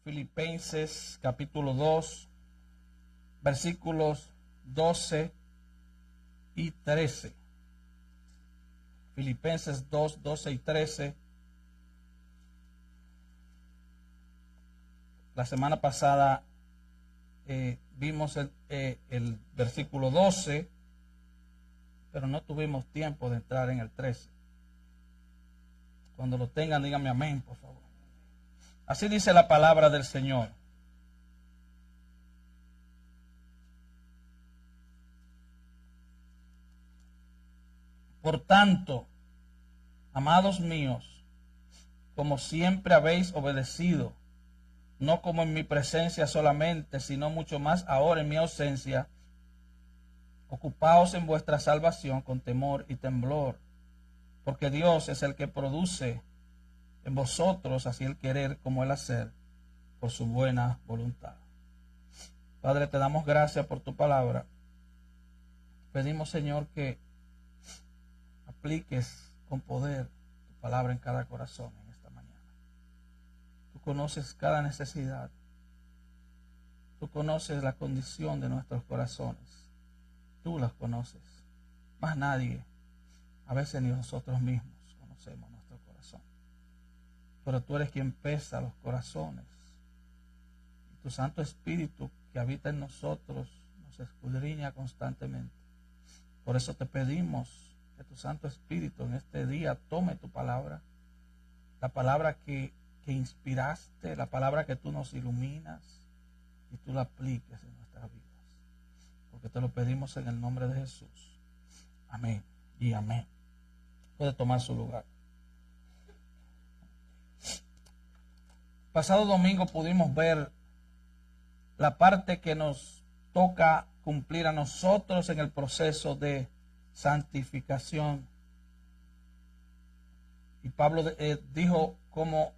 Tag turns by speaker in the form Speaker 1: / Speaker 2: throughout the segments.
Speaker 1: Filipenses capítulo 2, versículos 12 y 13. Filipenses 2, 12 y 13. La semana pasada vimos el versículo 12, pero no tuvimos tiempo de entrar en el 13. Cuando lo tengan, díganme amén, por favor. Así dice la palabra del Señor. Por tanto, amados míos, como siempre habéis obedecido, no como en mi presencia solamente, sino mucho más ahora en mi ausencia, ocupaos en vuestra salvación con temor y temblor, porque Dios es el que produce en vosotros así el querer como el hacer por su buena voluntad. Padre, te damos gracias por tu palabra. Pedimos, Señor, que apliques con poder tu palabra en cada corazón en esta mañana. Tú conoces cada necesidad. Tú conoces la condición de nuestros corazones. Tú las conoces. Más nadie. A veces ni nosotros mismos conocemos nuestro corazón. Pero tú eres quien pesa los corazones. Y tu Santo Espíritu que habita en nosotros nos escudriña constantemente. Por eso te pedimos que tu Santo Espíritu en este día tome tu palabra, la palabra que inspiraste, la palabra que tú nos iluminas, y tú la apliques en nuestras vidas. Porque te lo pedimos en el nombre de Jesús. Amén y amén. Puede tomar su lugar. Pasado domingo pudimos ver la parte que nos toca cumplir a nosotros en el proceso de santificación. Y Pablo dijo, como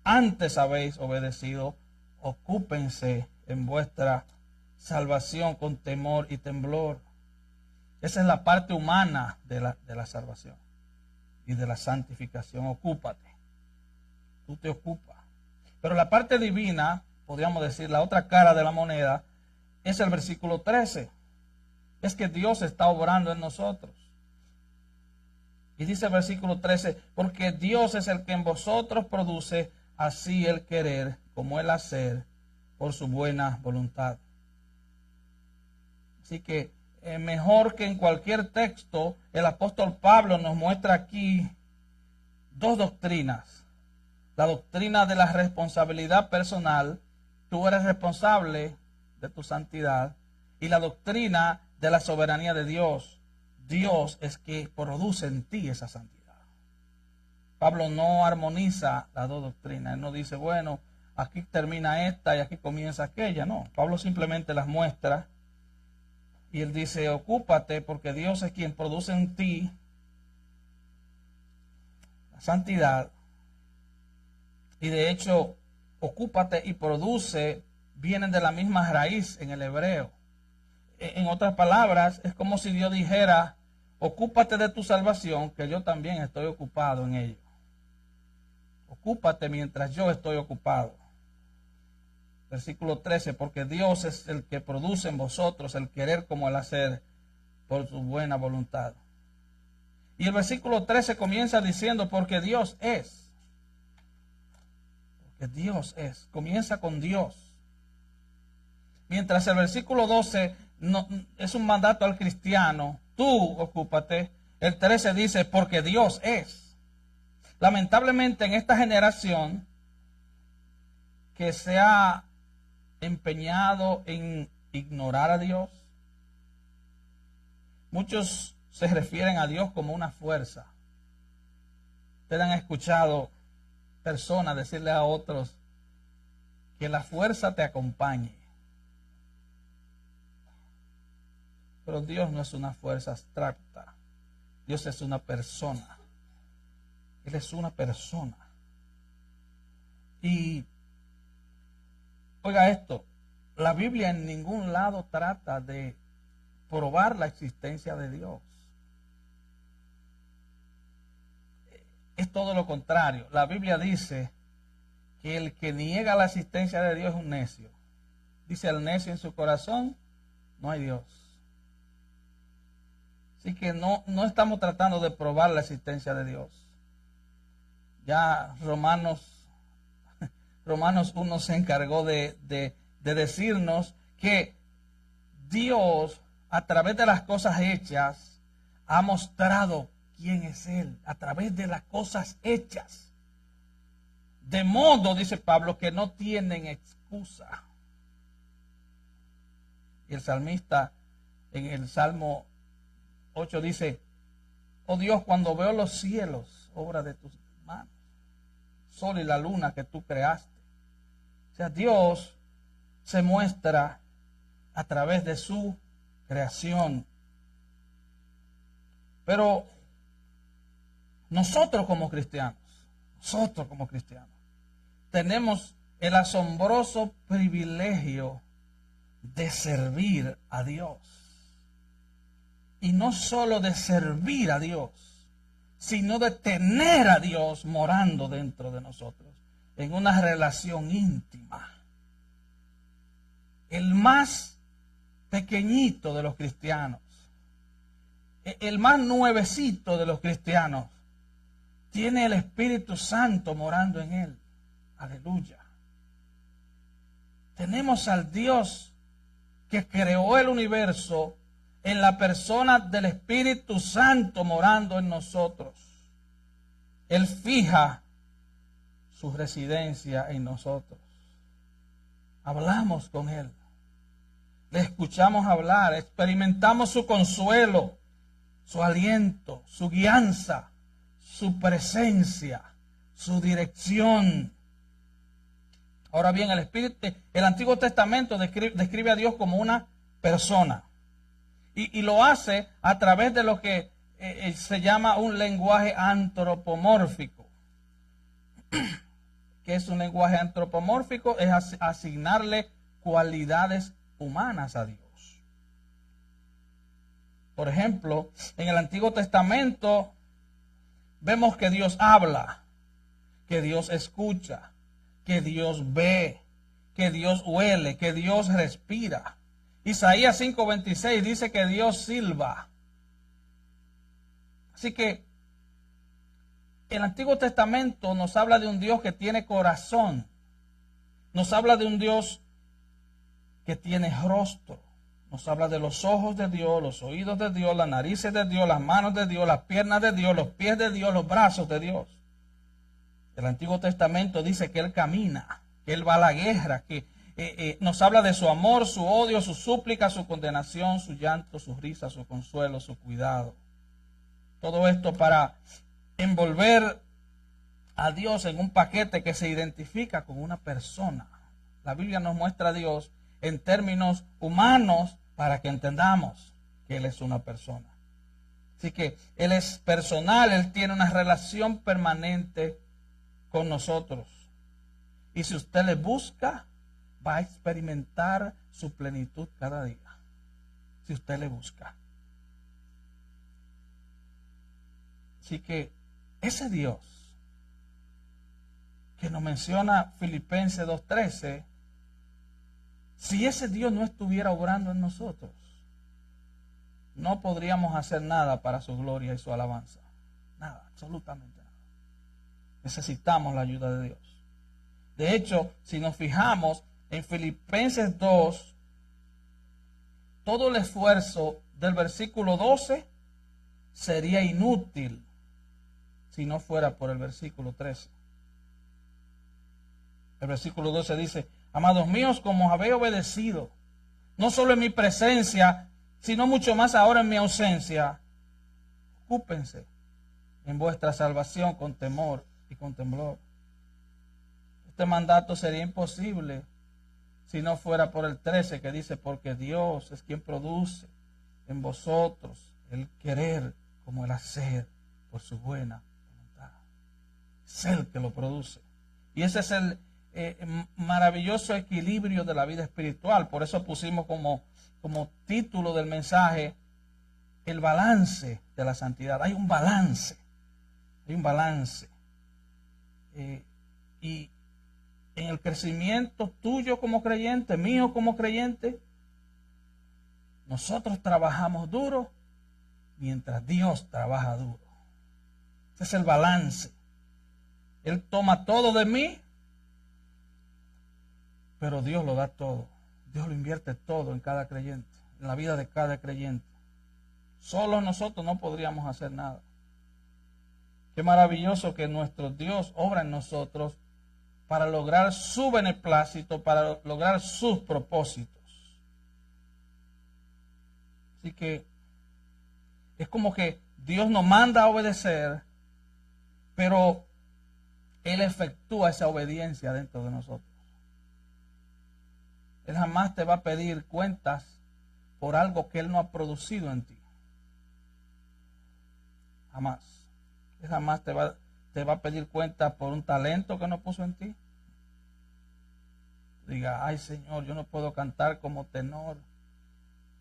Speaker 1: antes habéis obedecido, ocúpense en vuestra salvación con temor y temblor. Esa es la parte humana de la salvación y de la santificación. Ocúpate. Tú te ocupas. Pero la parte divina, podríamos decir, la otra cara de la moneda, es el versículo 13. Es que Dios está obrando en nosotros. Y dice el versículo 13, porque Dios es el que en vosotros produce así el querer como el hacer por su buena voluntad. Así que mejor que en cualquier texto, el apóstol Pablo nos muestra aquí dos doctrinas. La doctrina de la responsabilidad personal, tú eres responsable de tu santidad, y la doctrina de la soberanía de Dios. Dios es que produce en ti esa santidad. Pablo no armoniza las dos doctrinas. Él no dice, bueno, aquí termina esta y aquí comienza aquella. No, Pablo simplemente las muestra. Y él dice, ocúpate porque Dios es quien produce en ti la santidad. Y de hecho, ocúpate y produce vienen de la misma raíz en el hebreo. En otras palabras, es como si Dios dijera, ocúpate de tu salvación, que yo también estoy ocupado en ello. Ocúpate mientras yo estoy ocupado. Versículo 13, porque Dios es el que produce en vosotros el querer como el hacer por su buena voluntad. Y el versículo 13 comienza diciendo, porque Dios es. Porque Dios es. Comienza con Dios. Mientras el versículo 12 no, es un mandato al cristiano, tú ocúpate. El 13 dice, porque Dios es. Lamentablemente en esta generación que se ha empeñado en ignorar a Dios, muchos se refieren a Dios como una fuerza. Ustedes han escuchado personas decirle a otros que la fuerza te acompañe. Pero Dios no es una fuerza abstracta. Dios es una persona. Él es una persona. Y oiga esto, la Biblia en ningún lado trata de probar la existencia de Dios. Es todo lo contrario. La Biblia dice que el que niega la existencia de Dios es un necio. Dice el necio en su corazón, no hay Dios. Así que no estamos tratando de probar la existencia de Dios. Ya Romanos 1 se encargó de decirnos que Dios, a través de las cosas hechas, ha mostrado quién es Él, a través de las cosas hechas. De modo, dice Pablo, que no tienen excusa. Y el salmista en el Salmo 8 dice, oh Dios, cuando veo los cielos, obra de tus manos, sol y la luna que tú creaste. O sea, Dios se muestra a través de su creación. Pero nosotros como cristianos, tenemos el asombroso privilegio de servir a Dios. Y no solo de servir a Dios, sino de tener a Dios morando dentro de nosotros, en una relación íntima. El más pequeñito de los cristianos, el más nuevecito de los cristianos, tiene el Espíritu Santo morando en él. Aleluya. Tenemos al Dios que creó el universo en la persona del Espíritu Santo morando en nosotros. Él fija su residencia en nosotros. Hablamos con Él. Le escuchamos hablar, experimentamos su consuelo, su aliento, su guianza, su presencia, su dirección. Ahora bien, el Antiguo Testamento describe a Dios como una persona. Y lo hace a través de lo que se llama un lenguaje antropomórfico. ¿Qué es un lenguaje antropomórfico? Es asignarle cualidades humanas a Dios. Por ejemplo, en el Antiguo Testamento vemos que Dios habla, que Dios escucha, que Dios ve, que Dios huele, que Dios respira. Isaías 5:26 dice que Dios silba. Así que el Antiguo Testamento nos habla de un Dios que tiene corazón. Nos habla de un Dios que tiene rostro. Nos habla de los ojos de Dios, los oídos de Dios, las narices de Dios, las manos de Dios, las piernas de Dios, los pies de Dios, los brazos de Dios. El Antiguo Testamento dice que Él camina, que Él va a la guerra, que nos habla de su amor, su odio, su súplica, su condenación, su llanto, su risa, su consuelo, su cuidado. Todo esto para envolver a Dios en un paquete que se identifica con una persona. La Biblia nos muestra a Dios en términos humanos para que entendamos que Él es una persona. Así que Él es personal, Él tiene una relación permanente con nosotros. Y si usted le busca, va a experimentar su plenitud cada día. Si usted le busca. Así que ese Dios que nos menciona Filipenses 2:13, si ese Dios no estuviera obrando en nosotros, no podríamos hacer nada para su gloria y su alabanza. Nada, absolutamente nada. Necesitamos la ayuda de Dios. De hecho, si nos fijamos en Filipenses 2, todo el esfuerzo del versículo 12 sería inútil si no fuera por el versículo 13. El versículo 12 dice, amados míos, como habéis obedecido, no solo en mi presencia, sino mucho más ahora en mi ausencia, ocúpense en vuestra salvación con temor y con temblor. Este mandato sería imposible si no fuera por el 13 que dice, porque Dios es quien produce en vosotros el querer como el hacer por su buena voluntad. Es Él que lo produce. Y ese es el maravilloso equilibrio de la vida espiritual. Por eso pusimos como título del mensaje el balance de la santidad. Hay un balance. Hay un balance. Y en el crecimiento tuyo como creyente, mío como creyente, nosotros trabajamos duro mientras Dios trabaja duro. Ese es el balance. Él toma todo de mí, pero Dios lo da todo. Dios lo invierte todo en cada creyente, en la vida de cada creyente. Solo nosotros no podríamos hacer nada. Qué maravilloso que nuestro Dios obra en nosotros para lograr su beneplácito, para lograr sus propósitos. Así que es como que Dios nos manda a obedecer, pero Él efectúa esa obediencia dentro de nosotros. Él jamás te va a pedir cuentas por algo que Él no ha producido en ti. Jamás. Él jamás te va a pedir cuentas por un talento que no puso en ti. Diga, ay Señor, yo no puedo cantar como tenor.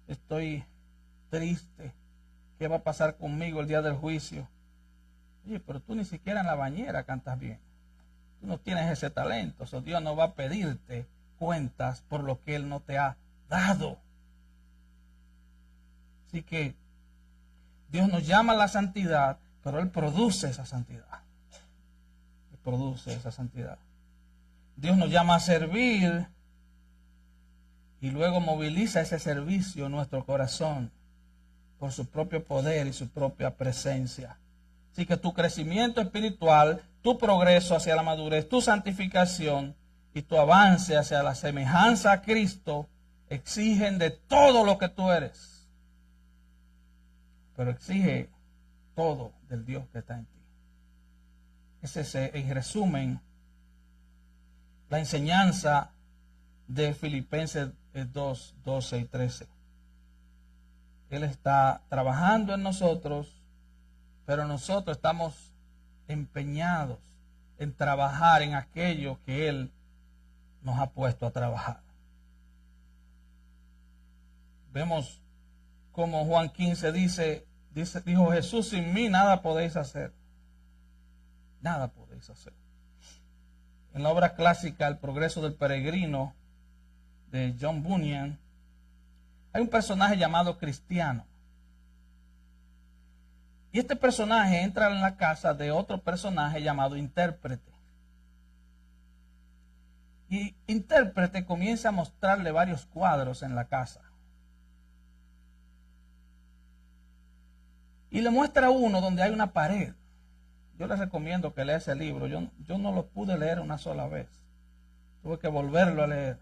Speaker 1: Estoy triste. ¿Qué va a pasar conmigo el día del juicio? Oye, pero tú ni siquiera en la bañera cantas bien. Tú no tienes ese talento. O sea, Dios no va a pedirte cuentas por lo que Él no te ha dado. Así que Dios nos llama a la santidad, pero Él produce esa santidad. Él produce esa santidad. Dios nos llama a servir y luego moviliza ese servicio en nuestro corazón por su propio poder y su propia presencia. Así que tu crecimiento espiritual, tu progreso hacia la madurez, tu santificación y tu avance hacia la semejanza a Cristo exigen de todo lo que tú eres. Pero exige todo del Dios que está en ti. Ese es, en resumen, la enseñanza de Filipenses 2, 12 y 13. Él está trabajando en nosotros, pero nosotros estamos empeñados en trabajar en aquello que Él nos ha puesto a trabajar. Vemos como Juan 15 dijo Jesús, sin mí nada podéis hacer. Nada podéis hacer. En la obra clásica El progreso del peregrino de John Bunyan, hay un personaje llamado Cristiano. Y este personaje entra en la casa de otro personaje llamado Intérprete. Y Intérprete comienza a mostrarle varios cuadros en la casa. Y le muestra uno donde hay una pared. Yo les recomiendo que lea ese libro. Yo no lo pude leer una sola vez. Tuve que volverlo a leer.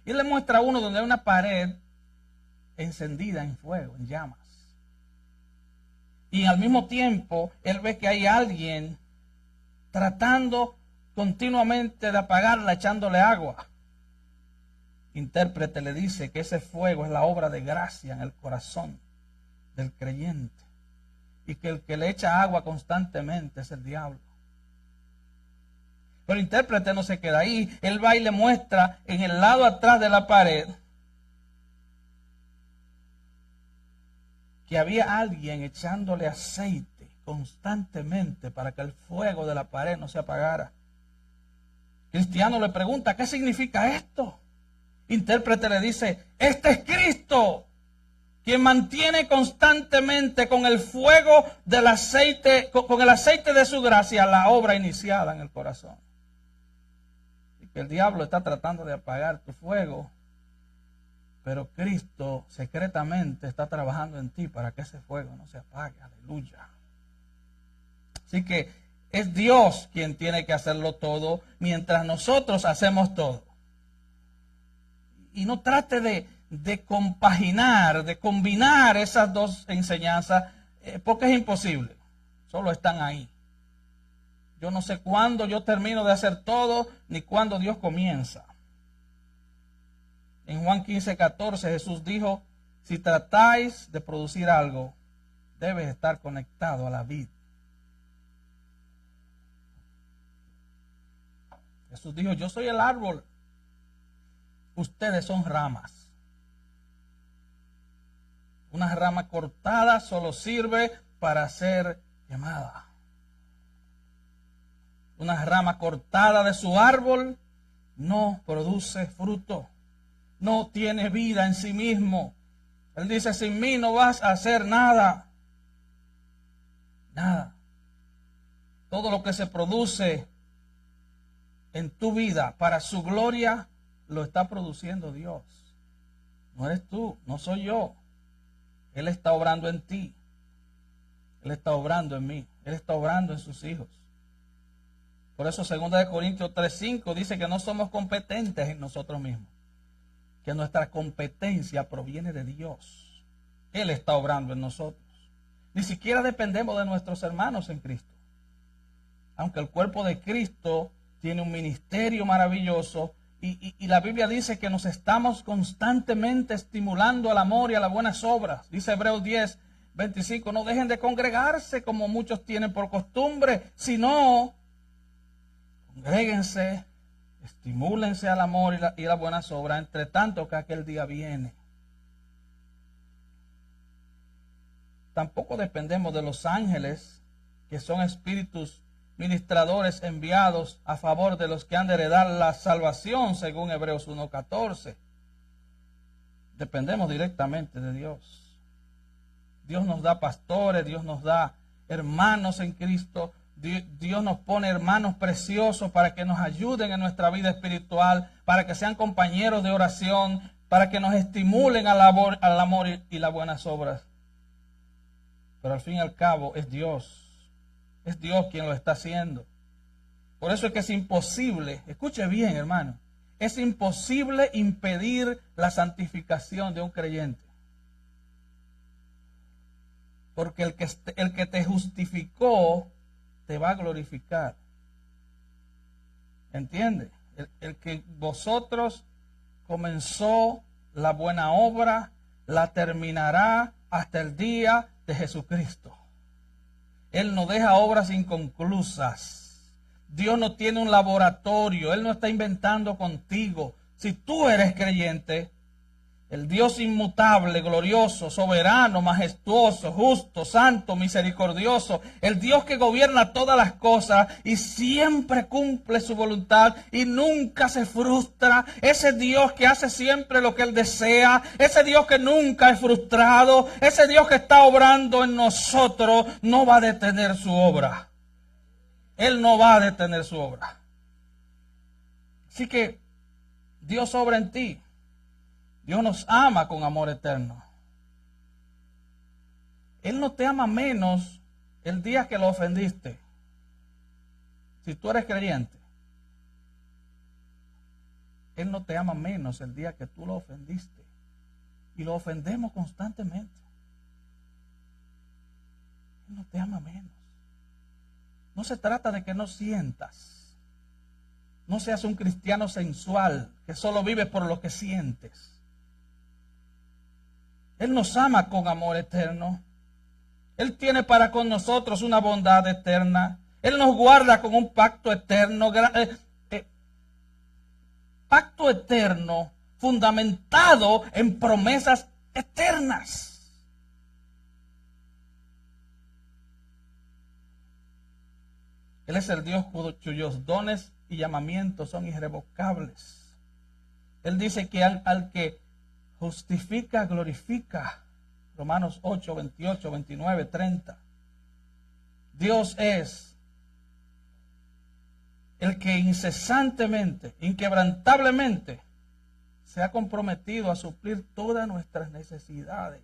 Speaker 1: Y le muestra uno donde hay una pared encendida en fuego, en llamas. Y al mismo tiempo, él ve que hay alguien tratando continuamente de apagarla, echándole agua. Intérprete le dice que ese fuego es la obra de gracia en el corazón del creyente. Y que el que le echa agua constantemente es el diablo. Pero el intérprete no se queda ahí. Él va y le muestra en el lado atrás de la pared que había alguien echándole aceite constantemente para que el fuego de la pared no se apagara. Cristiano le pregunta, ¿qué significa esto? Intérprete le dice, este es Cristo, quien mantiene constantemente con el fuego del aceite, con el aceite de su gracia, la obra iniciada en el corazón. Y que el diablo está tratando de apagar tu fuego, pero Cristo secretamente está trabajando en ti para que ese fuego no se apague. Aleluya. Así que es Dios quien tiene que hacerlo todo, mientras nosotros hacemos todo. Y no trate de compaginar, de combinar esas dos enseñanzas, porque es imposible. Solo están ahí. Yo no sé cuándo yo termino de hacer todo, ni cuándo Dios comienza. En Juan 15, 14 Jesús dijo, si tratáis de producir algo, debes estar conectado a la vid. Jesús dijo, yo soy el árbol, ustedes son ramas. Una rama cortada solo sirve para ser quemada. una rama cortada de su árbol, no produce fruto, no tiene vida en sí mismo. Él dice, sin mí no vas a hacer nada. Nada. Todo lo que se produce en tu vida para su gloria, lo está produciendo Dios. No eres tú, no soy yo. Él está obrando en ti. Él está obrando en mí. Él está obrando en sus hijos. Por eso 2 Corintios 3:5 dice que no somos competentes en nosotros mismos. Que nuestra competencia proviene de Dios. Él está obrando en nosotros. Ni siquiera dependemos de nuestros hermanos en Cristo. Aunque el cuerpo de Cristo tiene un ministerio maravilloso y la Biblia dice que nos estamos constantemente estimulando al amor y a las buenas obras. Dice Hebreos 10:25, no dejen de congregarse como muchos tienen por costumbre, sino congréguense, estimúlense al amor y las buenas obras, entre tanto que aquel día viene. Tampoco dependemos de los ángeles, que son espíritus ministradores enviados a favor de los que han de heredar la salvación, según Hebreos 1:14. Dependemos directamente de Dios. Dios nos da pastores, Dios nos da hermanos en Cristo, Dios nos pone hermanos preciosos para que nos ayuden en nuestra vida espiritual, para que sean compañeros de oración, para que nos estimulen al amor y las buenas obras. Pero al fin y al cabo es Dios quien lo está haciendo. Por eso es que es imposible, escuche bien hermano, es imposible impedir la santificación de un creyente. Porque el que te justificó te va a glorificar. ¿Entiende? El que vosotros comenzó la buena obra, la terminará hasta el día de Jesucristo. Él no deja obras inconclusas. Dios no tiene un laboratorio. Él no está inventando contigo. Si tú eres creyente, el Dios inmutable, glorioso, soberano, majestuoso, justo, santo, misericordioso, el Dios que gobierna todas las cosas y siempre cumple su voluntad y nunca se frustra, ese Dios que hace siempre lo que Él desea, ese Dios que nunca es frustrado, ese Dios que está obrando en nosotros, no va a detener su obra. Él no va a detener su obra. Así que Dios obra en ti. Dios nos ama con amor eterno. Él no te ama menos el día que lo ofendiste. Si tú eres creyente, Él no te ama menos el día que tú lo ofendiste. Y lo ofendemos constantemente. Él no te ama menos. No se trata de que no sientas. No seas un cristiano sensual que solo vive por lo que sientes. Él nos ama con amor eterno. Él tiene para con nosotros una bondad eterna. Él nos guarda con un pacto eterno. Pacto eterno fundamentado en promesas eternas. Él es el Dios cuyos dones y llamamientos son irrevocables. Él dice que al que justifica, glorifica. Romanos 8, 28, 29, 30. Dios es el que incesantemente, inquebrantablemente, se ha comprometido a suplir todas nuestras necesidades.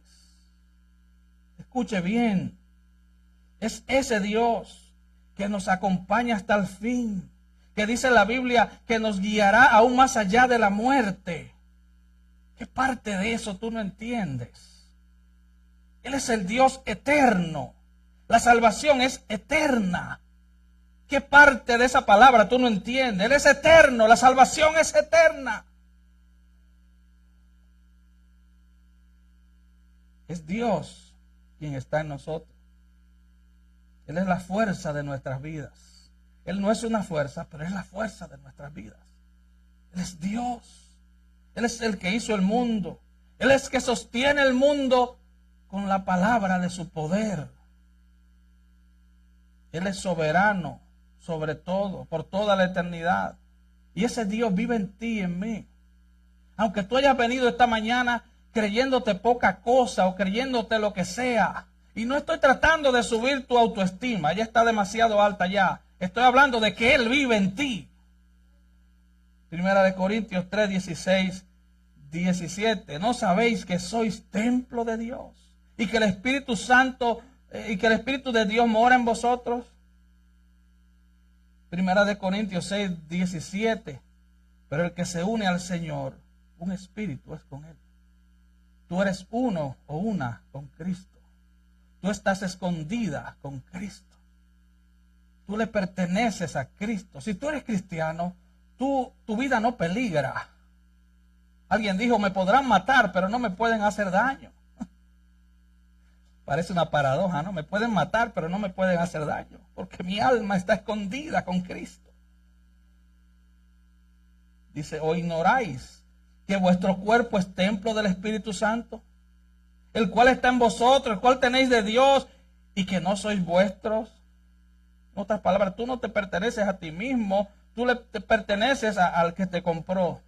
Speaker 1: Escuche bien. Es ese Dios que nos acompaña hasta el fin, que dice la Biblia que nos guiará aún más allá de la muerte. ¿Qué parte de eso tú no entiendes? Él es el Dios eterno. La salvación es eterna. ¿Qué parte de esa palabra tú no entiendes? Él es eterno. La salvación es eterna. Es Dios quien está en nosotros. Él es la fuerza de nuestras vidas. Él no es una fuerza, pero es la fuerza de nuestras vidas. Él es Dios. Él es el que hizo el mundo. Él es el que sostiene el mundo con la palabra de su poder. Él es soberano sobre todo, por toda la eternidad. Y ese Dios vive en ti y en mí. Aunque tú hayas venido esta mañana creyéndote poca cosa o creyéndote lo que sea. Y no estoy tratando de subir tu autoestima, ya está demasiado alta ya. Estoy hablando de que Él vive en ti. Primera de Corintios 3, 16, 17. ¿No sabéis que sois templo de Dios? Y que el Espíritu Santo, y que el Espíritu de Dios mora en vosotros. Primera de Corintios 6, 17. Pero el que se une al Señor, un espíritu es con Él. Tú eres uno o una con Cristo. Tú estás escondida con Cristo. Tú le perteneces a Cristo. Si tú eres cristiano, tu vida no peligra. Alguien dijo, me podrán matar, pero no me pueden hacer daño. Parece una paradoja, ¿no? Me pueden matar, pero no me pueden hacer daño, porque mi alma está escondida con Cristo. Dice, ¿o ignoráis que vuestro cuerpo es templo del Espíritu Santo, el cual está en vosotros, el cual tenéis de Dios, y que no sois vuestros? En otras palabras, tú no te perteneces a ti mismo, te perteneces al que te compró,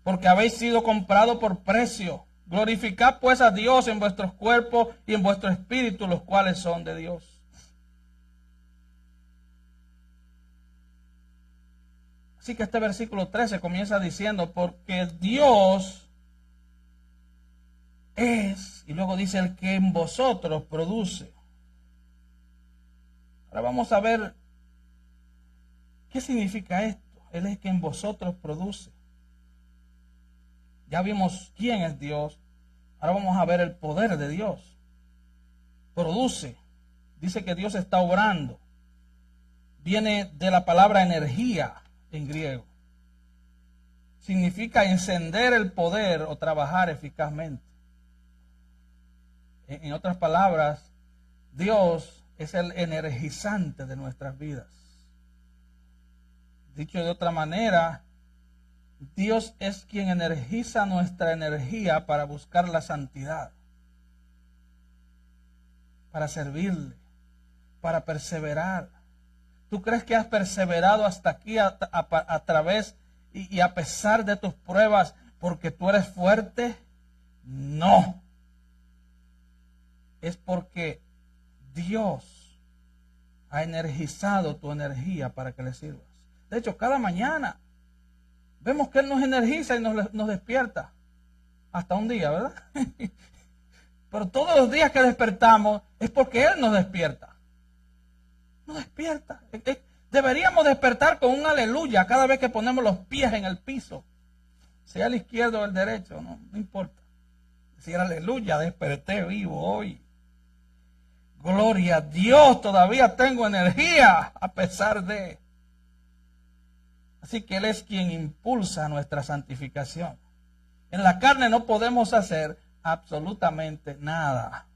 Speaker 1: porque habéis sido comprados por precio. Glorificad pues a Dios en vuestros cuerpos y en vuestro espíritu, los cuales son de Dios. Así que este versículo 13 comienza diciendo, porque Dios es, y luego dice, el que en vosotros produce. Ahora vamos a ver qué significa esto. Él es el que en vosotros produce. Ya vimos quién es Dios. Ahora vamos a ver el poder de Dios. Produce. Dice que Dios está obrando. Viene de la palabra energía en griego. Significa encender el poder o trabajar eficazmente. En otras palabras, Dios es el energizante de nuestras vidas. Dicho de otra manera, Dios es quien energiza nuestra energía para buscar la santidad, para servirle, para perseverar. ¿Tú crees que has perseverado hasta aquí a través y a pesar de tus pruebas porque tú eres fuerte? No. Es porque Dios ha energizado tu energía para que le sirvas. De hecho, cada mañana vemos que Él nos energiza y nos despierta. Hasta un día, ¿verdad? Pero todos los días que despertamos es porque Él nos despierta. Nos despierta. Deberíamos despertar con un aleluya cada vez que ponemos los pies en el piso. Sea el izquierdo o el derecho, no importa. Decir aleluya, desperté vivo hoy. Gloria a Dios, todavía tengo energía a pesar de... Así que Él es quien impulsa nuestra santificación. En la carne no podemos hacer absolutamente nada.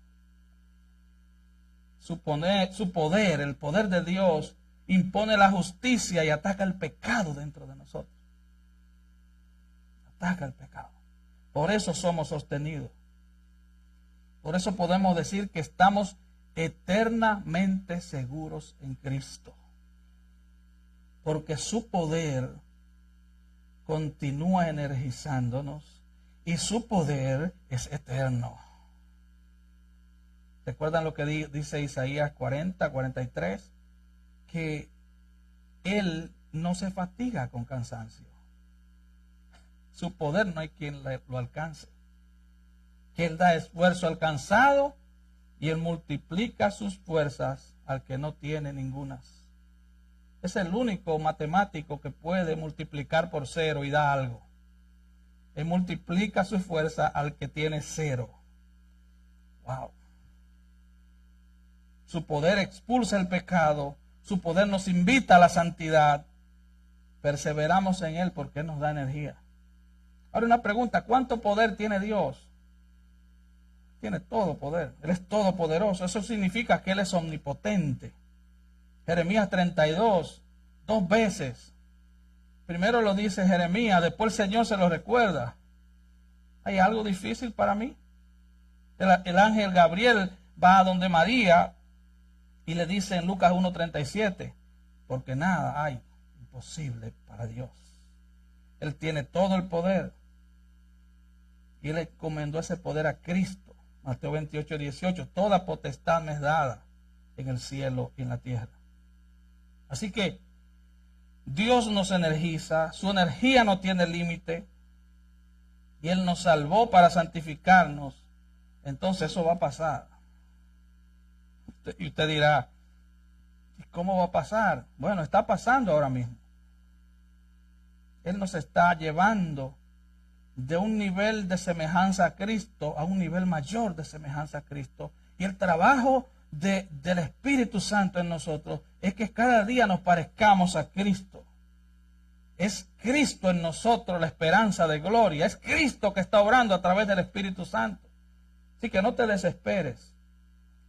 Speaker 1: Su poder, el poder de Dios, impone la justicia y ataca el pecado dentro de nosotros. Ataca el pecado. Por eso somos sostenidos. Por eso podemos decir que estamos eternamente seguros en Cristo. Porque su poder continúa energizándonos y su poder es eterno. ¿Recuerdan lo que dice Isaías 40, 43? Que Él no se fatiga con cansancio. Su poder no hay quien lo alcance. Que Él da esfuerzo al cansado y Él multiplica sus fuerzas al que no tiene ningunas. Es el único matemático que puede multiplicar por cero y da algo. Él multiplica su fuerza al que tiene cero. Wow. Su poder expulsa el pecado. Su poder nos invita a la santidad. Perseveramos en Él porque Él nos da energía. Ahora una pregunta, ¿cuánto poder tiene Dios? Tiene todo poder. Él es todopoderoso. Eso significa que Él es omnipotente. Jeremías 32, 2 veces. Primero lo dice Jeremías, después el Señor se lo recuerda. ¿Hay algo difícil para mí? El ángel Gabriel va a donde María y le dice en Lucas 1:37, porque nada hay imposible para Dios. Él tiene todo el poder. Y Él encomendó ese poder a Cristo. Mateo 28, 18. Toda potestad me es dada en el cielo y en la tierra. Así que Dios nos energiza. Su energía no tiene límite. Y Él nos salvó para santificarnos. Entonces eso va a pasar. Y usted dirá, ¿y cómo va a pasar? Bueno, está pasando ahora mismo. Él nos está llevando de un nivel de semejanza a Cristo a un nivel mayor de semejanza a Cristo. Y el trabajo del Espíritu Santo en nosotros es que cada día nos parezcamos a Cristo. Es Cristo en nosotros la esperanza de gloria. Es Cristo que está obrando a través del Espíritu Santo. Así que no te desesperes.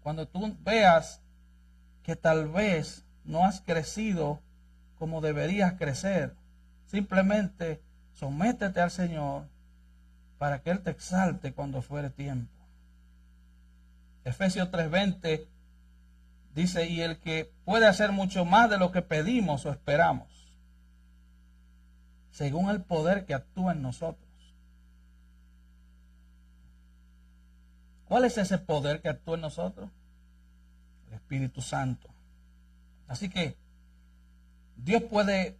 Speaker 1: Cuando tú veas que tal vez no has crecido como deberías crecer, simplemente sométete al Señor para que Él te exalte cuando fuere tiempo. Efesios 3:20 dice, y el que puede hacer mucho más de lo que pedimos o esperamos, según el poder que actúa en nosotros. ¿Cuál es ese poder que actúa en nosotros? El Espíritu Santo. Así que Dios puede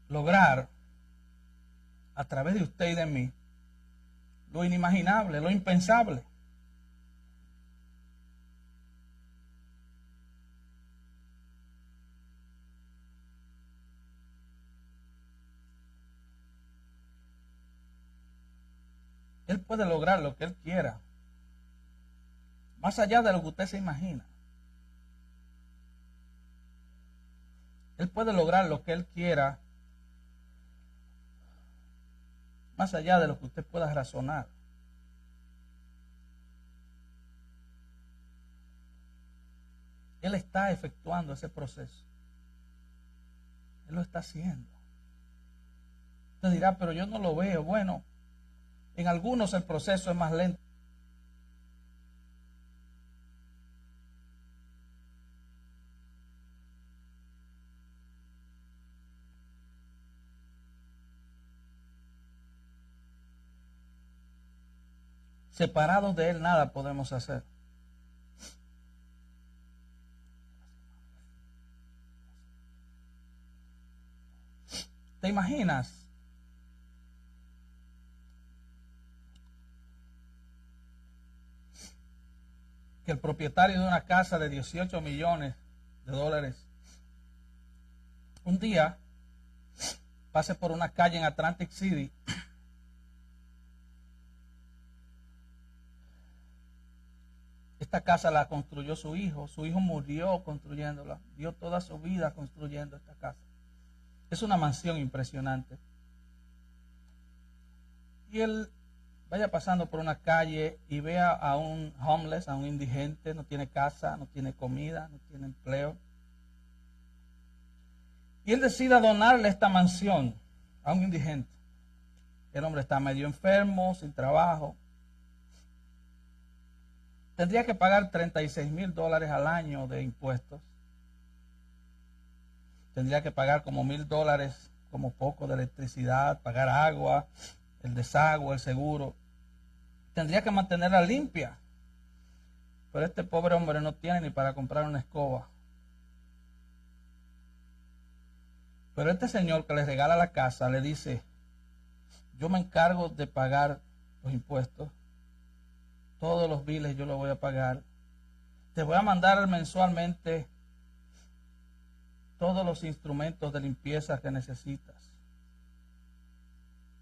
Speaker 1: lograr a través de usted y de mí lo inimaginable, lo impensable. Él puede lograr lo que Él quiera, más allá de lo que usted se imagina. Él puede lograr lo que Él quiera, más allá de lo que usted pueda razonar. Él está efectuando ese proceso. Él lo está haciendo. Usted dirá, pero yo no lo veo. Bueno, en algunos el proceso es más lento. Separados de Él nada podemos hacer. ¿Te imaginas que el propietario de una casa de 18 millones de dólares un día pase por una calle en Atlantic City Esta casa la construyó su hijo murió construyéndola, dio toda su vida construyendo esta casa. Es una mansión impresionante. Y él vaya pasando por una calle y vea a un homeless, a un indigente, no tiene casa, no tiene comida, no tiene empleo. Y él decide donarle esta mansión a un indigente. El hombre está medio enfermo, sin trabajo. Tendría que pagar $36,000 al año de impuestos. Tendría que pagar como $1,000, como poco, de electricidad, pagar agua, el desagüe, el seguro. Tendría que mantenerla limpia. Pero este pobre hombre no tiene ni para comprar una escoba. Pero este señor que le regala la casa le dice: yo me encargo de pagar los impuestos, todos los biles yo los voy a pagar, te voy a mandar mensualmente todos los instrumentos de limpieza que necesitas,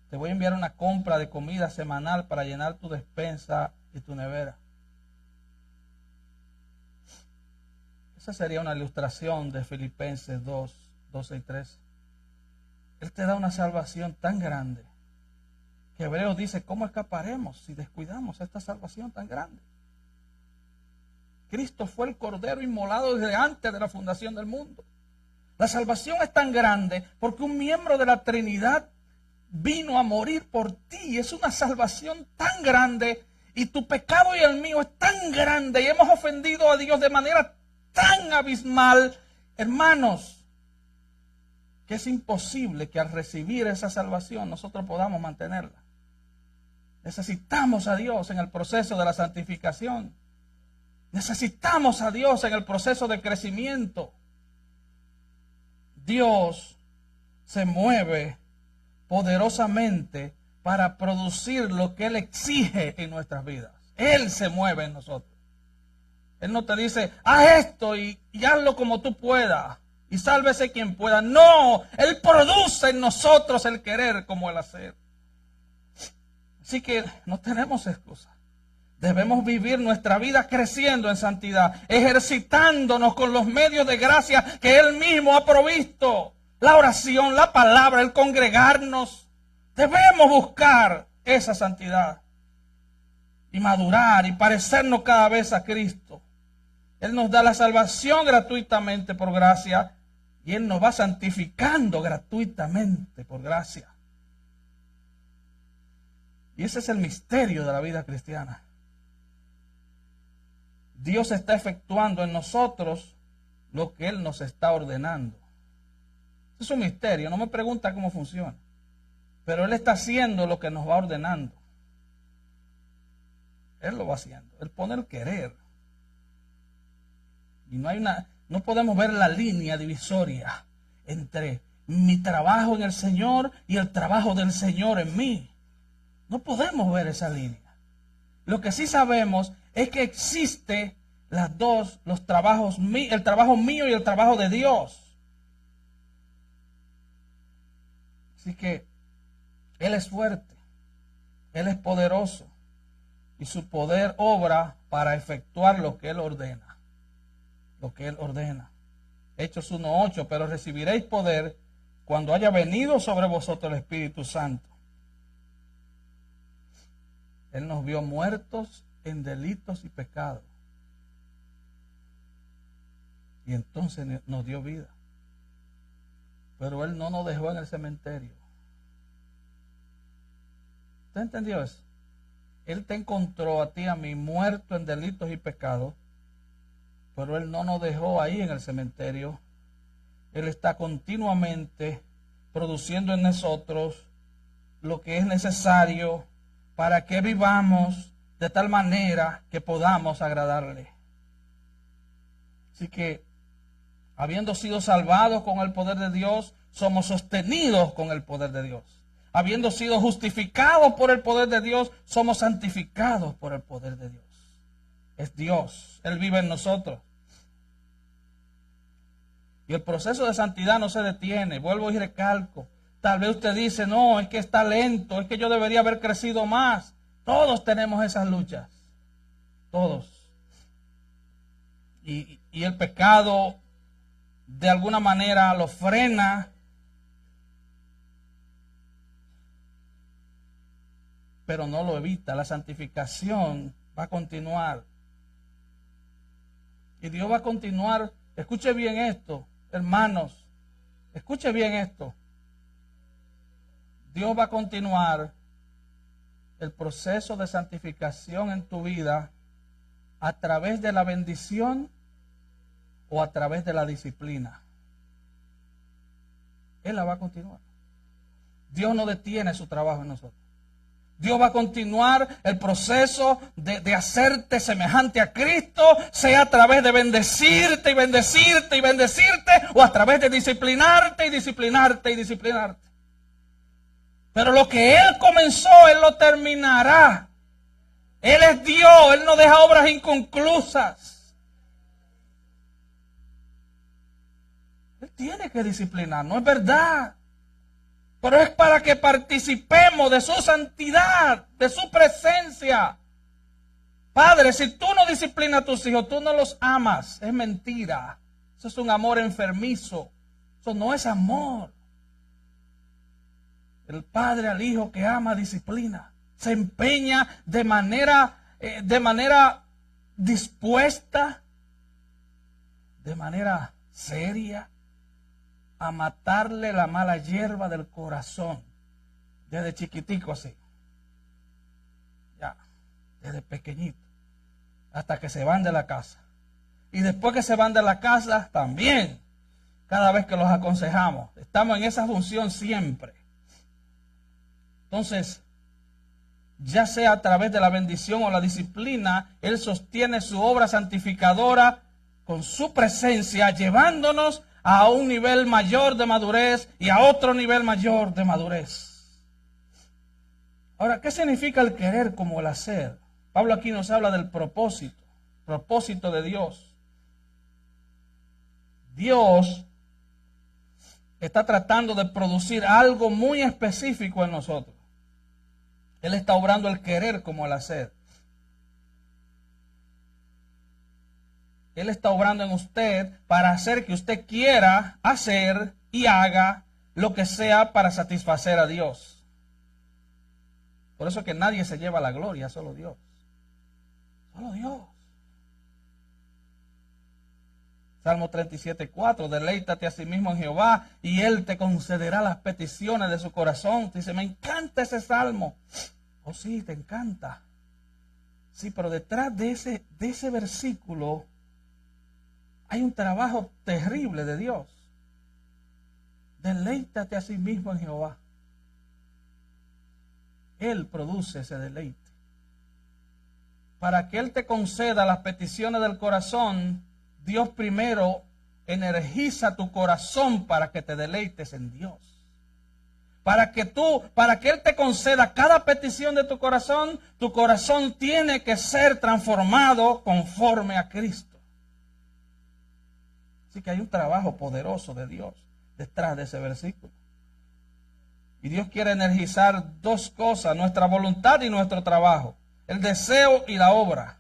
Speaker 1: te voy a enviar una compra de comida semanal para llenar tu despensa y tu nevera. Esa sería una ilustración de Filipenses 2, 12 y 13. Él te da una salvación tan grande que Hebreos dice: ¿cómo escaparemos si descuidamos esta salvación tan grande? Cristo fue el Cordero inmolado desde antes de la fundación del mundo. La salvación es tan grande porque un miembro de la Trinidad vino a morir por ti. Es una salvación tan grande, y tu pecado y el mío es tan grande, y hemos ofendido a Dios de manera tan abismal. Hermanos, que es imposible que al recibir esa salvación nosotros podamos mantenerla. Necesitamos a Dios en el proceso de la santificación. Necesitamos a Dios en el proceso de crecimiento. Dios se mueve poderosamente para producir lo que Él exige en nuestras vidas. Él se mueve en nosotros. Él no te dice, haz esto y hazlo como tú puedas y sálvese quien pueda. No, Él produce en nosotros el querer como el hacer. Así que no tenemos excusa. Debemos vivir nuestra vida creciendo en santidad, ejercitándonos con los medios de gracia que Él mismo ha provisto. La oración, la palabra, el congregarnos. Debemos buscar esa santidad y madurar y parecernos cada vez a Cristo. Él nos da la salvación gratuitamente por gracia y Él nos va santificando gratuitamente por gracia. Y ese es el misterio de la vida cristiana. Dios está efectuando en nosotros lo que Él nos está ordenando. Es un misterio, no me pregunta cómo funciona. Pero Él está haciendo lo que nos va ordenando. Él lo va haciendo. Él pone el querer. Y no podemos ver la línea divisoria entre mi trabajo en el Señor y el trabajo del Señor en mí. No podemos ver esa línea. Lo que sí sabemos es que existe las dos, los trabajos, el trabajo mío y el trabajo de Dios. Así que Él es fuerte, Él es poderoso y su poder obra para efectuar lo que Él ordena. Lo que Él ordena. Hechos 1:8, pero recibiréis poder cuando haya venido sobre vosotros el Espíritu Santo. Él nos vio muertos en delitos y pecados. Y entonces nos dio vida. Pero Él no nos dejó en el cementerio. ¿Usted entendió eso? Él te encontró a ti, a mí, muerto en delitos y pecados. Pero Él no nos dejó ahí en el cementerio. Él está continuamente produciendo en nosotros lo que es necesario para que vivamos de tal manera que podamos agradarle. Así que, habiendo sido salvados con el poder de Dios, somos sostenidos con el poder de Dios. Habiendo sido justificados por el poder de Dios, somos santificados por el poder de Dios. Es Dios, Él vive en nosotros. Y el proceso de santidad no se detiene. Vuelvo y recalco. Tal vez usted dice, no, es que está lento, es que yo debería haber crecido más. Todos tenemos esas luchas. Todos. Y el pecado de alguna manera lo frena. Pero no lo evita. La santificación va a continuar. Y Dios va a continuar. Escuche bien esto, hermanos. Escuche bien esto. Dios va a continuar el proceso de santificación en tu vida a través de la bendición o a través de la disciplina. Él la va a continuar. Dios no detiene su trabajo en nosotros. Dios va a continuar el proceso de hacerte semejante a Cristo, sea a través de bendecirte y bendecirte y bendecirte, o a través de disciplinarte y disciplinarte y disciplinarte. Pero lo que Él comenzó, Él lo terminará. Él es Dios, Él no deja obras inconclusas. Él tiene que disciplinar, no es verdad. Pero es para que participemos de su santidad, de su presencia. Padre, si tú no disciplinas a tus hijos, tú no los amas. Es mentira. Eso es un amor enfermizo. Eso no es amor. El padre al hijo que ama disciplina. Se empeña de manera dispuesta, de manera seria, a matarle la mala hierba del corazón. Desde chiquitico así. Ya, desde pequeñito. Hasta que se van de la casa. Y después que se van de la casa, también. cada vez que los aconsejamos. Estamos en esa función siempre. Entonces, ya sea a través de la bendición o la disciplina, Él sostiene su obra santificadora con su presencia, llevándonos a un nivel mayor de madurez y a otro nivel mayor de madurez. Ahora, ¿qué significa el querer como el hacer? Pablo aquí nos habla del propósito de Dios. Dios está tratando de producir algo muy específico en nosotros. Él está obrando el querer como el hacer. Él está obrando en usted para hacer que usted quiera hacer y haga lo que sea para satisfacer a Dios. Por eso que nadie se lleva la gloria, solo Dios. Solo Dios. Salmo 37:4, deleítate a sí mismo en Jehová y Él te concederá las peticiones de su corazón. Dice, me encanta ese salmo. Oh sí, te encanta. Sí, pero detrás de ese versículo hay un trabajo terrible de Dios. Deleítate a sí mismo en Jehová. Él produce ese deleite. Para que Él te conceda las peticiones del corazón, Dios primero energiza tu corazón para que te deleites en Dios. Para que Él te conceda cada petición de tu corazón tiene que ser transformado conforme a Cristo. Así que hay un trabajo poderoso de Dios detrás de ese versículo. Y Dios quiere energizar dos cosas, nuestra voluntad y nuestro trabajo, el deseo y la obra.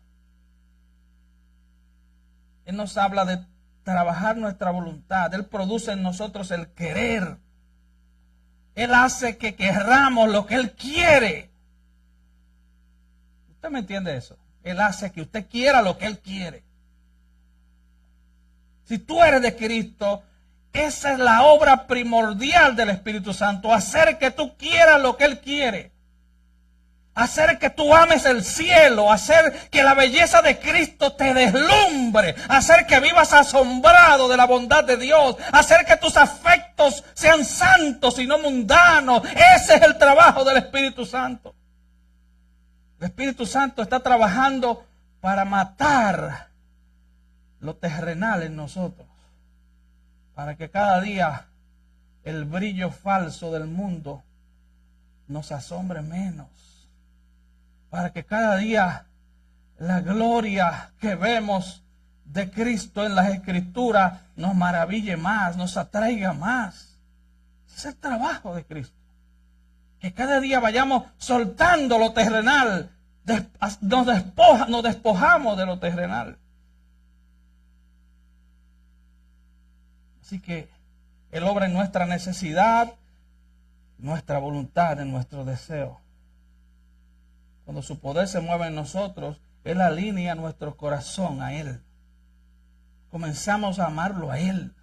Speaker 1: Él nos habla de trabajar nuestra voluntad. Él produce en nosotros el querer. Él hace que querramos lo que Él quiere. ¿Usted me entiende eso? Él hace que usted quiera lo que Él quiere. Si tú eres de Cristo, esa es la obra primordial del Espíritu Santo. Hacer que tú quieras lo que Él quiere. Hacer que tú ames el cielo, hacer que la belleza de Cristo te deslumbre, hacer que vivas asombrado de la bondad de Dios, hacer que tus afectos sean santos y no mundanos. Ese es el trabajo del Espíritu Santo. El Espíritu Santo está trabajando para matar lo terrenal en nosotros, para que cada día el brillo falso del mundo nos asombre menos. Para que cada día la gloria que vemos de Cristo en las Escrituras nos maraville más, nos atraiga más. Ese es el trabajo de Cristo. Que cada día vayamos soltando lo terrenal, nos despojamos de lo terrenal. Así que Él obra en nuestra necesidad, nuestra voluntad, en nuestro deseo. Cuando su poder se mueve en nosotros, Él alinea nuestro corazón a Él. Comenzamos a amarlo a Él.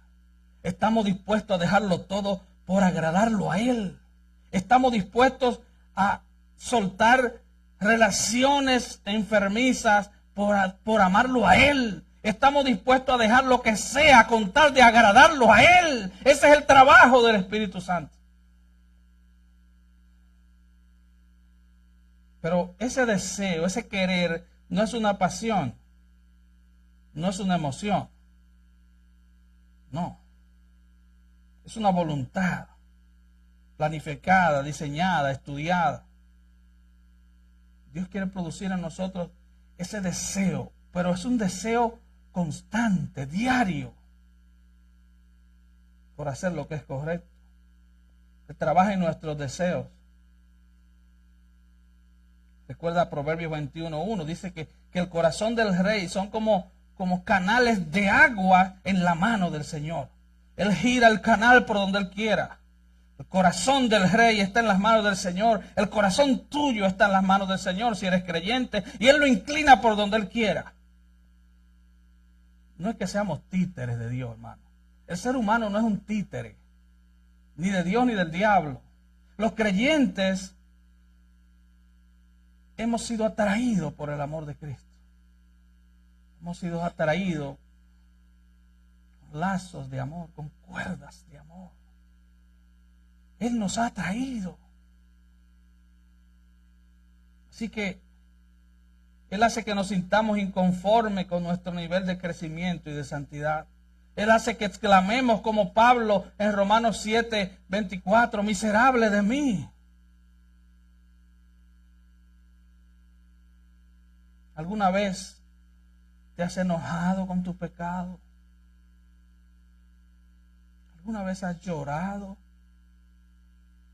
Speaker 1: Estamos dispuestos a dejarlo todo por agradarlo a Él. Estamos dispuestos a soltar relaciones enfermizas por amarlo a Él. Estamos dispuestos a dejar lo que sea con tal de agradarlo a Él. Ese es el trabajo del Espíritu Santo. Pero ese deseo, ese querer, no es una pasión, no es una emoción, no. Es una voluntad planificada, diseñada, estudiada. Dios quiere producir en nosotros ese deseo, pero es un deseo constante, diario, por hacer lo que es correcto. Que trabaja en nuestros deseos. Recuerda Proverbios 21:1, dice que el corazón del rey son como canales de agua en la mano del Señor. Él gira el canal por donde Él quiera. El corazón del rey está en las manos del Señor. El corazón tuyo está en las manos del Señor si eres creyente. Y Él lo inclina por donde Él quiera. No es que seamos títeres de Dios, hermano. El ser humano no es un títere, ni de Dios ni del diablo. Los creyentes hemos sido atraídos por el amor de Cristo. Hemos sido atraídos lazos de amor, con cuerdas de amor. Él nos ha traído. Así que Él hace que nos sintamos inconformes con nuestro nivel de crecimiento y de santidad. Él hace que exclamemos como Pablo en Romanos 7:24, miserable de mí. ¿Alguna vez te has enojado con tu pecado? ¿Alguna vez has llorado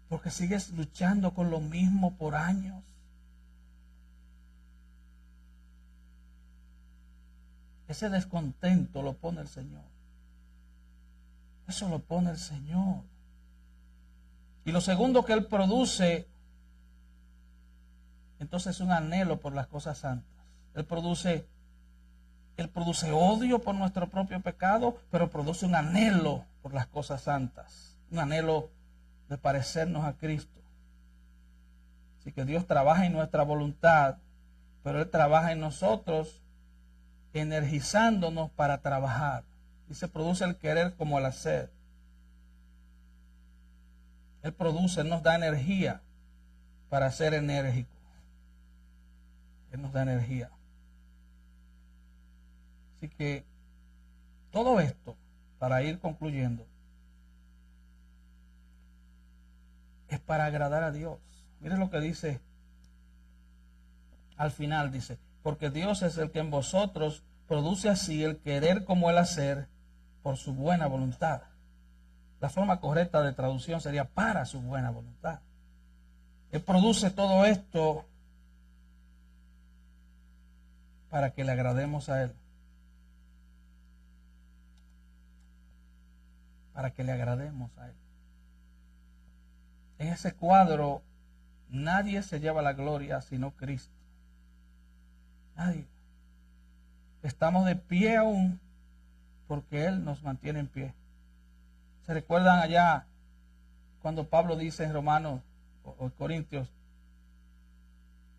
Speaker 1: porque sigues luchando con lo mismo por años? Ese descontento lo pone el Señor. Eso lo pone el Señor. Y lo segundo que Él produce, entonces, es un anhelo por las cosas santas. Él produce odio por nuestro propio pecado, pero produce un anhelo por las cosas santas. Un anhelo de parecernos a Cristo. Así que Dios trabaja en nuestra voluntad, pero Él trabaja en nosotros energizándonos para trabajar. Y se produce el querer como el hacer. Él produce, Él nos da energía para ser enérgico. Él nos da energía. Así que todo esto, para ir concluyendo, es para agradar a Dios. Miren lo que dice al final, dice, porque Dios es el que en vosotros produce así el querer como el hacer por su buena voluntad. La forma correcta de traducción sería para su buena voluntad. Él produce todo esto para que le agrademos a Él. Para que le agrademos a Él. En ese cuadro, nadie se lleva la gloria sino Cristo. Nadie. Estamos de pie aún porque Él nos mantiene en pie. ¿Se recuerdan allá cuando Pablo dice en Romanos o Corintios,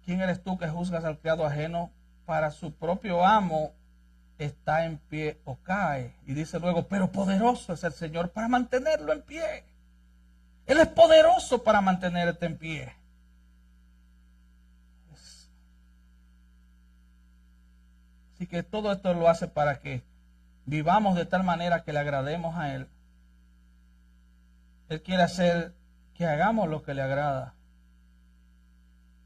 Speaker 1: ¿quién eres tú que juzgas al criado ajeno? Para su propio amo está en pie o cae. Y dice luego, pero poderoso es el Señor para mantenerlo en pie. Él es poderoso para mantenerte en pie. Así que todo esto lo hace para que vivamos de tal manera que le agrademos a Él. Él quiere hacer que hagamos lo que le agrada.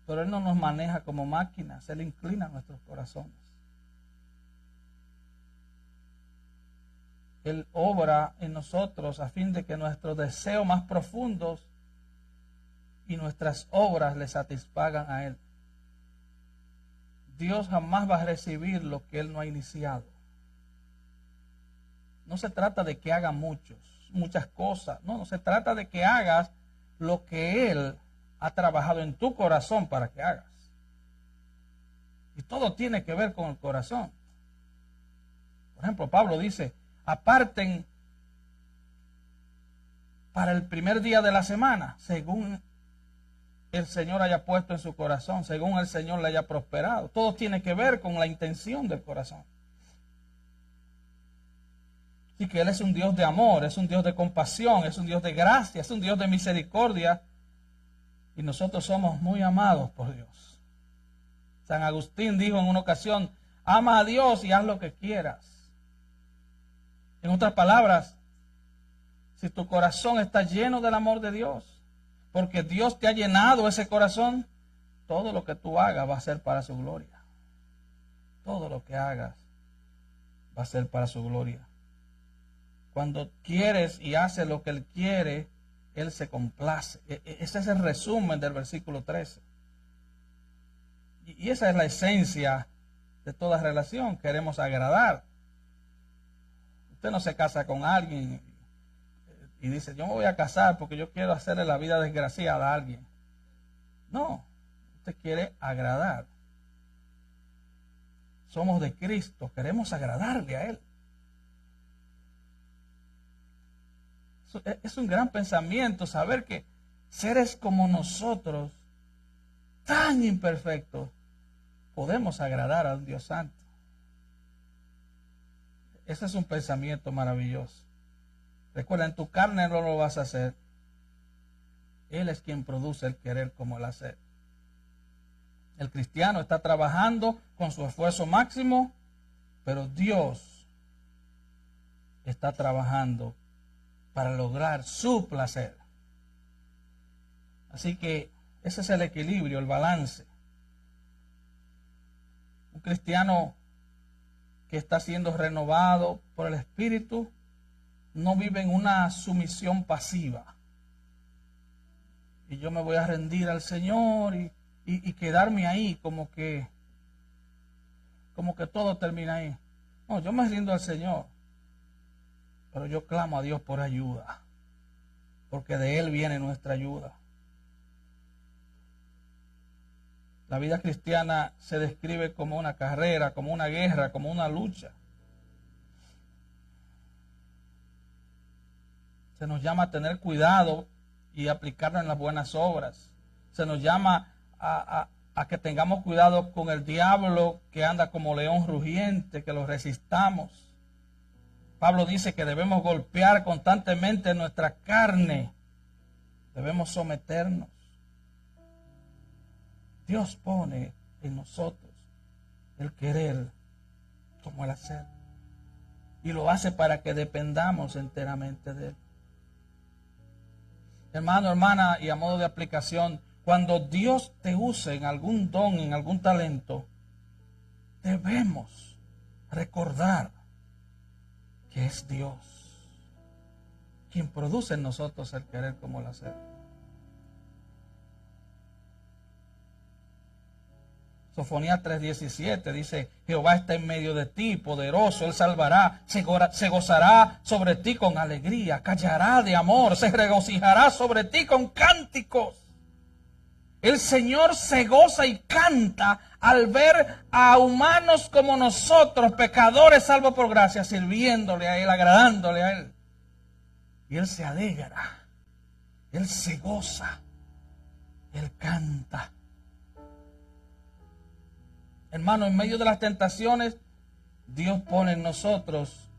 Speaker 1: Pero Él no nos maneja como máquinas. Él inclina nuestros corazones. Él obra en nosotros a fin de que nuestros deseos más profundos y nuestras obras le satisfagan a Él. Dios jamás va a recibir lo que Él no ha iniciado. No se trata de que haga muchas cosas. No se trata de que hagas lo que Él ha trabajado en tu corazón para que hagas. Y todo tiene que ver con el corazón. Por ejemplo, Pablo dice, aparten para el primer día de la semana, según el Señor haya puesto en su corazón, según el Señor le haya prosperado. Todo tiene que ver con la intención del corazón. Así que Él es un Dios de amor, es un Dios de compasión, es un Dios de gracia, es un Dios de misericordia. Y nosotros somos muy amados por Dios. San Agustín dijo en una ocasión, ama a Dios y haz lo que quieras. En otras palabras, si tu corazón está lleno del amor de Dios, porque Dios te ha llenado ese corazón, todo lo que tú hagas va a ser para su gloria. Todo lo que hagas va a ser para su gloria. Cuando quieres y haces lo que Él quiere, Él se complace. Ese es el resumen del versículo 13. Y esa es la esencia de toda relación. Queremos agradar. Usted no se casa con alguien y dice, yo me voy a casar porque yo quiero hacerle la vida desgraciada a alguien. No, usted quiere agradar. Somos de Cristo, queremos agradarle a Él. Es un gran pensamiento saber que seres como nosotros, tan imperfectos, podemos agradar a un Dios santo. Ese es un pensamiento maravilloso. Recuerda, en tu carne no lo vas a hacer. Él es quien produce el querer como el hacer. El cristiano está trabajando con su esfuerzo máximo, pero Dios está trabajando para lograr su placer. Así que ese es el equilibrio, el balance. Un cristiano que está siendo renovado por el Espíritu no vive en una sumisión pasiva. Y yo me voy a rendir al Señor y quedarme ahí como que todo termina ahí. No, yo me rindo al Señor, pero yo clamo a Dios por ayuda, porque de Él viene nuestra ayuda. La vida cristiana se describe como una carrera, como una guerra, como una lucha. Se nos llama a tener cuidado y aplicarlo en las buenas obras. Se nos llama a que tengamos cuidado con el diablo que anda como león rugiente, que lo resistamos. Pablo dice que debemos golpear constantemente nuestra carne. Debemos someternos. Dios pone en nosotros el querer como el hacer. Y lo hace para que dependamos enteramente de Él. Hermano, hermana, y a modo de aplicación, cuando Dios te use en algún don, en algún talento, debemos recordar que es Dios quien produce en nosotros el querer como el hacer. Sofonías 3:17 dice: Jehová está en medio de ti, poderoso, Él salvará, se gozará sobre ti con alegría, callará de amor, se regocijará sobre ti con cánticos. El Señor se goza y canta al ver a humanos como nosotros, pecadores salvos por gracia, sirviéndole a Él, agradándole a Él. Y Él se alegra, Él se goza, Él canta. Hermano, en medio de las tentaciones, Dios pone en nosotros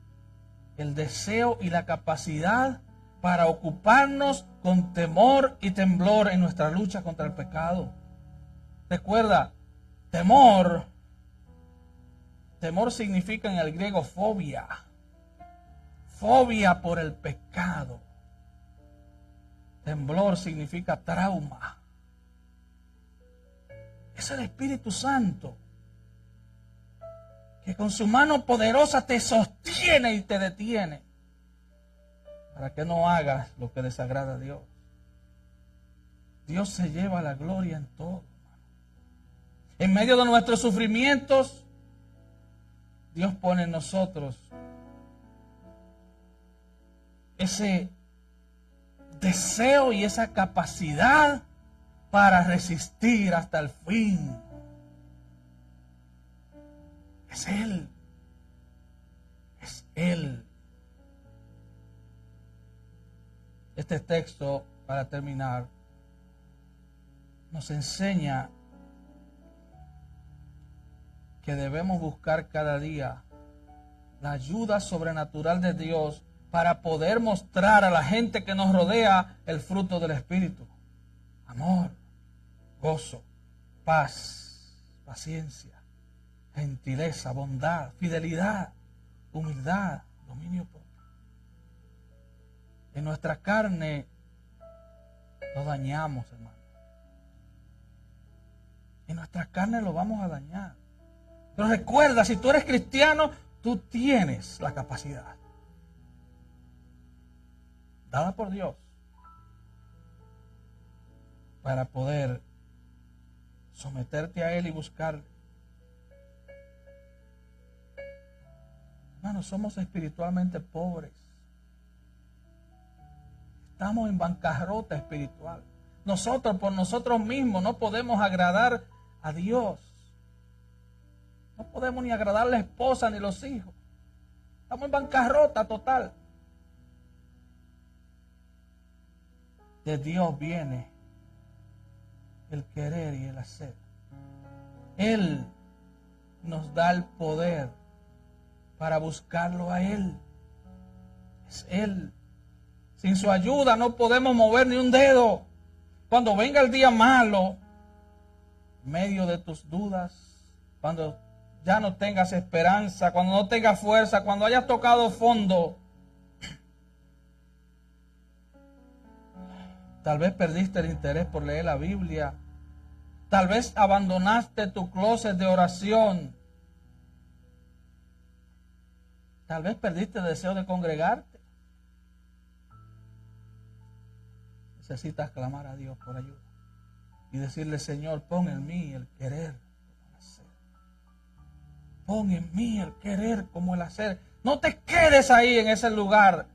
Speaker 1: el deseo y la capacidad para ocuparnos con temor y temblor en nuestra lucha contra el pecado. Recuerda, temor significa en el griego fobia. Fobia por el pecado. Temblor significa trauma. Es el Espíritu Santo que con su mano poderosa te sostiene y te detiene para que no hagas lo que desagrada a Dios. Dios se lleva la gloria en todo. En medio de nuestros sufrimientos, Dios pone en nosotros ese deseo y esa capacidad para resistir hasta el fin. Es Él. Es Él. Este texto, para terminar, nos enseña que debemos buscar cada día la ayuda sobrenatural de Dios para poder mostrar a la gente que nos rodea el fruto del Espíritu. Amor, gozo, paz, paciencia, gentileza, bondad, fidelidad, humildad, dominio propio. En nuestra carne lo dañamos, hermano. En nuestra carne lo vamos a dañar. Pero recuerda, si tú eres cristiano, tú tienes la capacidad dada por Dios para poder someterte a Él y buscarle. Hermanos, somos espiritualmente pobres. Estamos en bancarrota espiritual. Nosotros por nosotros mismos no podemos agradar a Dios. No podemos ni agradar a la esposa ni los hijos. Estamos en bancarrota total. De Dios viene el querer y el hacer. Él nos da el poder para buscarlo a Él. Es Él. Sin su ayuda no podemos mover ni un dedo. Cuando venga el día malo, en medio de tus dudas, cuando ya no tengas esperanza, cuando no tengas fuerza, cuando hayas tocado fondo, tal vez perdiste el interés por leer la Biblia, tal vez abandonaste tu closet de oración, tal vez perdiste el deseo de congregarte. Necesitas clamar a Dios por ayuda y decirle: Señor, pon en mí el querer como el hacer. Pon en mí el querer como el hacer. No te quedes ahí en ese lugar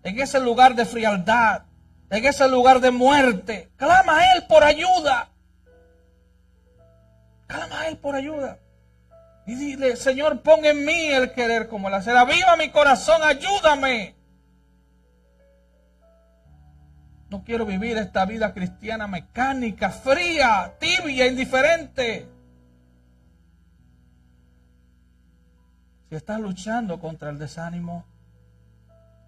Speaker 1: de frialdad, en ese lugar de muerte. Clama a Él por ayuda. Clama a Él por ayuda. Y dile: Señor, pon en mí el querer como el hacer. Aviva mi corazón, ayúdame. No quiero vivir esta vida cristiana mecánica, fría, tibia, indiferente. Si estás luchando contra el desánimo,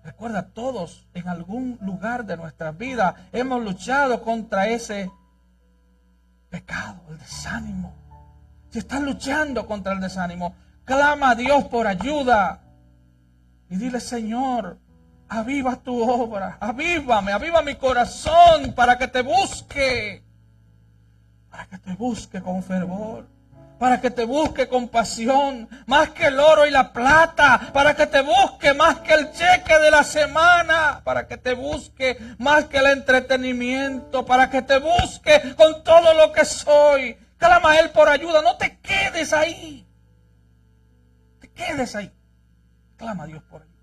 Speaker 1: recuerda, todos en algún lugar de nuestras vidas hemos luchado contra ese pecado, el desánimo. Si estás luchando contra el desánimo, clama a Dios por ayuda y dile: Señor, aviva tu obra, avívame, aviva mi corazón para que te busque con fervor, para que te busque con pasión, más que el oro y la plata, para que te busque más que el cheque de la semana, para que te busque más que el entretenimiento, para que te busque con todo lo que soy. Clama a Él por ayuda, no te quedes ahí, clama a Dios por ayuda.